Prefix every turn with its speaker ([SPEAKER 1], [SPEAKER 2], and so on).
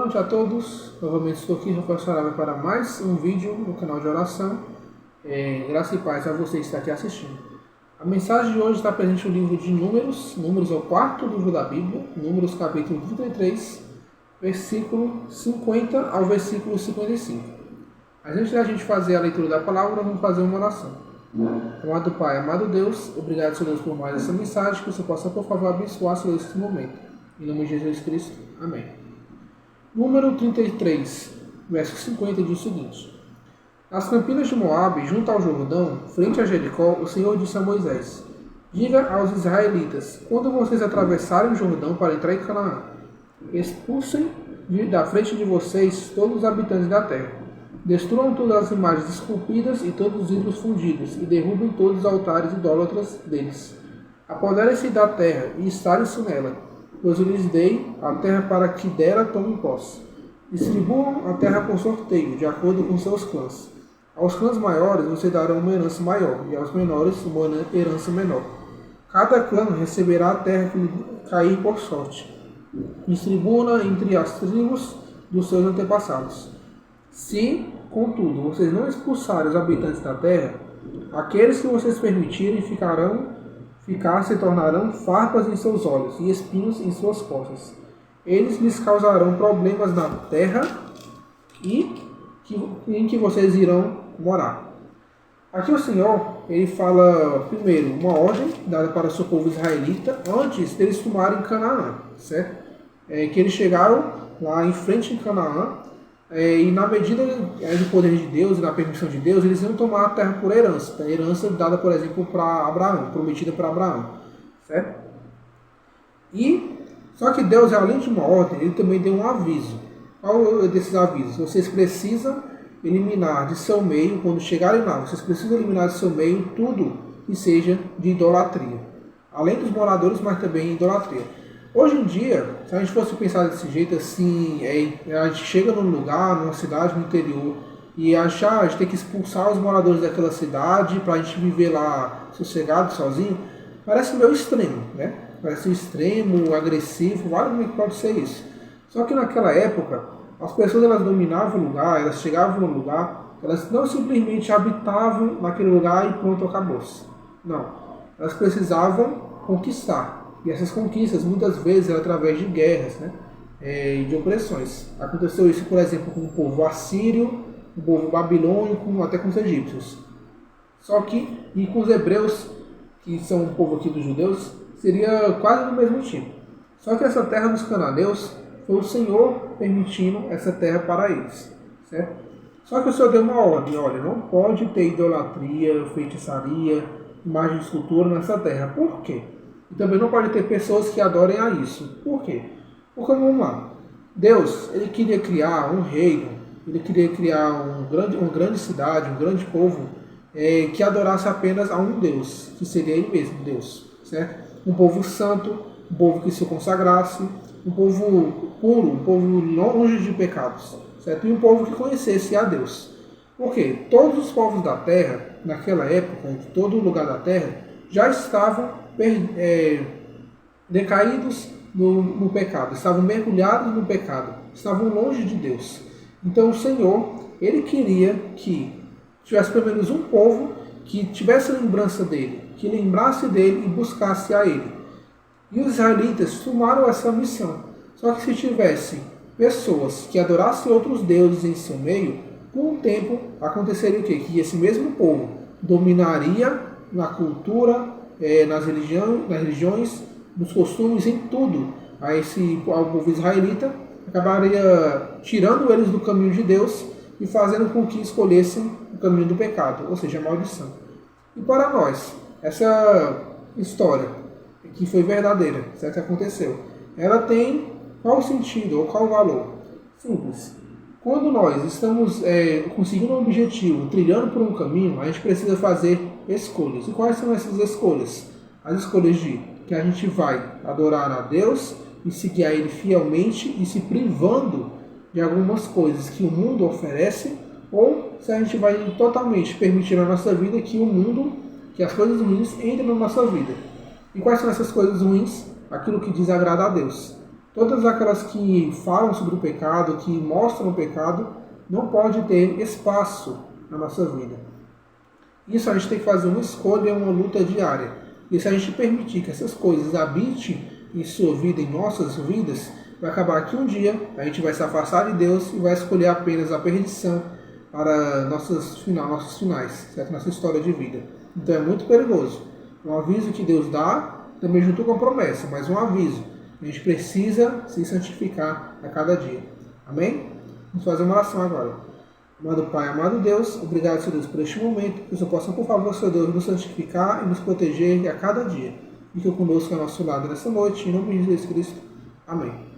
[SPEAKER 1] noite a todos, novamente estou aqui, Rafael Saraiva, para mais um vídeo no canal de oração. Graça e paz a você que está aqui assistindo. A mensagem de hoje está presente no livro de Números. Números é o quarto livro da Bíblia, Números capítulo 33, versículo 50 ao versículo 55. Antes de a gente fazer a leitura da palavra, vamos fazer uma oração. Amado Pai, amado Deus, obrigado, Senhor Deus, por mais essa mensagem, que você possa, por favor, abençoar, Senhor, esse momento. Em nome de Jesus Cristo. Amém. Número 33, verso 50, diz o seguinte: Nas campinas de Moabe, junto ao Jordão, frente a Jericó, o Senhor disse a Moisés: Diga aos israelitas, quando vocês atravessarem o Jordão para entrar em Canaã, expulsem da frente de vocês todos os habitantes da terra. Destruam todas as imagens esculpidas e todos os ídolos fundidos, e derrubem todos os altares idólatras deles. Apoderem-se da terra e instalem-se nela, pois eu lhes dei a terra para que dela tomem posse. Distribuam a terra por sorteio, de acordo com seus clãs. Aos clãs maiores você dará uma herança maior, e aos menores uma herança menor. Cada clã receberá a terra que lhe cair por sorte. Distribuam-na entre as tribos dos seus antepassados. Se, contudo, vocês não expulsarem os habitantes da terra, aqueles que vocês permitirem se tornarão farpas em seus olhos e espinhos em suas costas. Eles lhes causarão problemas na terra em que vocês irão morar. Aqui o Senhor, ele fala primeiro uma ordem dada para o seu povo israelita antes deles tomarem Canaã, certo? Que eles chegaram lá em frente em Canaã, e na medida do poder de Deus e da permissão de Deus, eles iam tomar a terra por herança. A herança dada, por exemplo, para Abraão, prometida para Abraão, certo? Só que Deus, além de uma ordem, ele também deu um aviso. Qual desses avisos? Vocês precisam eliminar de seu meio, quando chegarem lá, vocês precisam eliminar de seu meio tudo que seja de idolatria. Além dos moradores, mas também idolatria. Hoje em dia, se a gente fosse pensar desse jeito assim, a gente chega num lugar, numa cidade, no interior, e a gente tem que expulsar os moradores daquela cidade para a gente viver lá sossegado, sozinho, parece meio extremo, né? Parece extremo, agressivo, vários que pode ser isso. Só que naquela época, as pessoas elas dominavam o lugar, elas chegavam no lugar, elas não simplesmente habitavam naquele lugar e pronto, acabou-se. Não, elas precisavam conquistar. E essas conquistas, muitas vezes, eram através de guerras, né? E de opressões. Aconteceu isso, por exemplo, com o povo assírio, o povo babilônico, até com os egípcios. E com os hebreus, que são o povo aqui dos judeus, seria quase do mesmo tipo. Só que essa terra dos cananeus, foi o Senhor permitindo essa terra para eles, certo? Só que o Senhor deu uma ordem: olha, não pode ter idolatria, feitiçaria, imagem de escultura nessa terra. Por quê? E também não pode ter pessoas que adorem a isso. Por quê? Porque, vamos lá, Deus, ele queria criar um reino, ele queria criar uma grande cidade, um grande povo, que adorasse apenas a um Deus, que seria ele mesmo, Deus, certo? Um povo santo, um povo que se consagrasse, um povo puro, um povo longe de pecados, certo? E um povo que conhecesse a Deus. Por quê? Todos os povos da terra, naquela época, em todo lugar da terra, já estavam decaídos no pecado, estavam mergulhados no pecado, estavam longe de Deus. Então o Senhor, ele queria que tivesse pelo menos um povo que tivesse lembrança dele, que lembrasse dele e buscasse a ele. E os israelitas tomaram essa missão. Só que se tivessem pessoas que adorassem outros deuses em seu meio, com o tempo aconteceria o quê? Que esse mesmo povo dominaria na cultura, nas religiões, nos costumes, em tudo. Ao povo israelita acabaria tirando eles do caminho de Deus e fazendo com que escolhessem o caminho do pecado, ou seja, a maldição. E para nós, essa história que foi verdadeira, certo? Que aconteceu, ela tem qual sentido ou qual valor? Simples. Quando nós estamos conseguindo um objetivo, trilhando por um caminho, a gente precisa fazer escolhas. E quais são essas escolhas? As escolhas de que a gente vai adorar a Deus e seguir a Ele fielmente e se privando de algumas coisas que o mundo oferece, ou se a gente vai totalmente permitir na nossa vida que as coisas ruins entrem na nossa vida. E quais são essas coisas ruins? Aquilo que desagrada a Deus. Todas aquelas que falam sobre o pecado, que mostram o pecado, não pode ter espaço na nossa vida. Isso a gente tem que fazer uma escolha, uma luta diária. E se a gente permitir que essas coisas habitem em sua vida, em nossas vidas, vai acabar que um dia a gente vai se afastar de Deus e vai escolher apenas a perdição para nossos finais, certo? Nossa história de vida. Então é muito perigoso. Um aviso que Deus dá, também junto com a promessa, mas um aviso. A gente precisa se santificar a cada dia. Amém? Vamos fazer uma oração agora. Amado Pai, amado Deus, obrigado, Senhor Deus, por este momento. Que o Senhor possa, por favor, Senhor Deus, nos santificar e nos proteger a cada dia. Fique conosco ao nosso lado nessa noite, em nome de Jesus Cristo. Amém.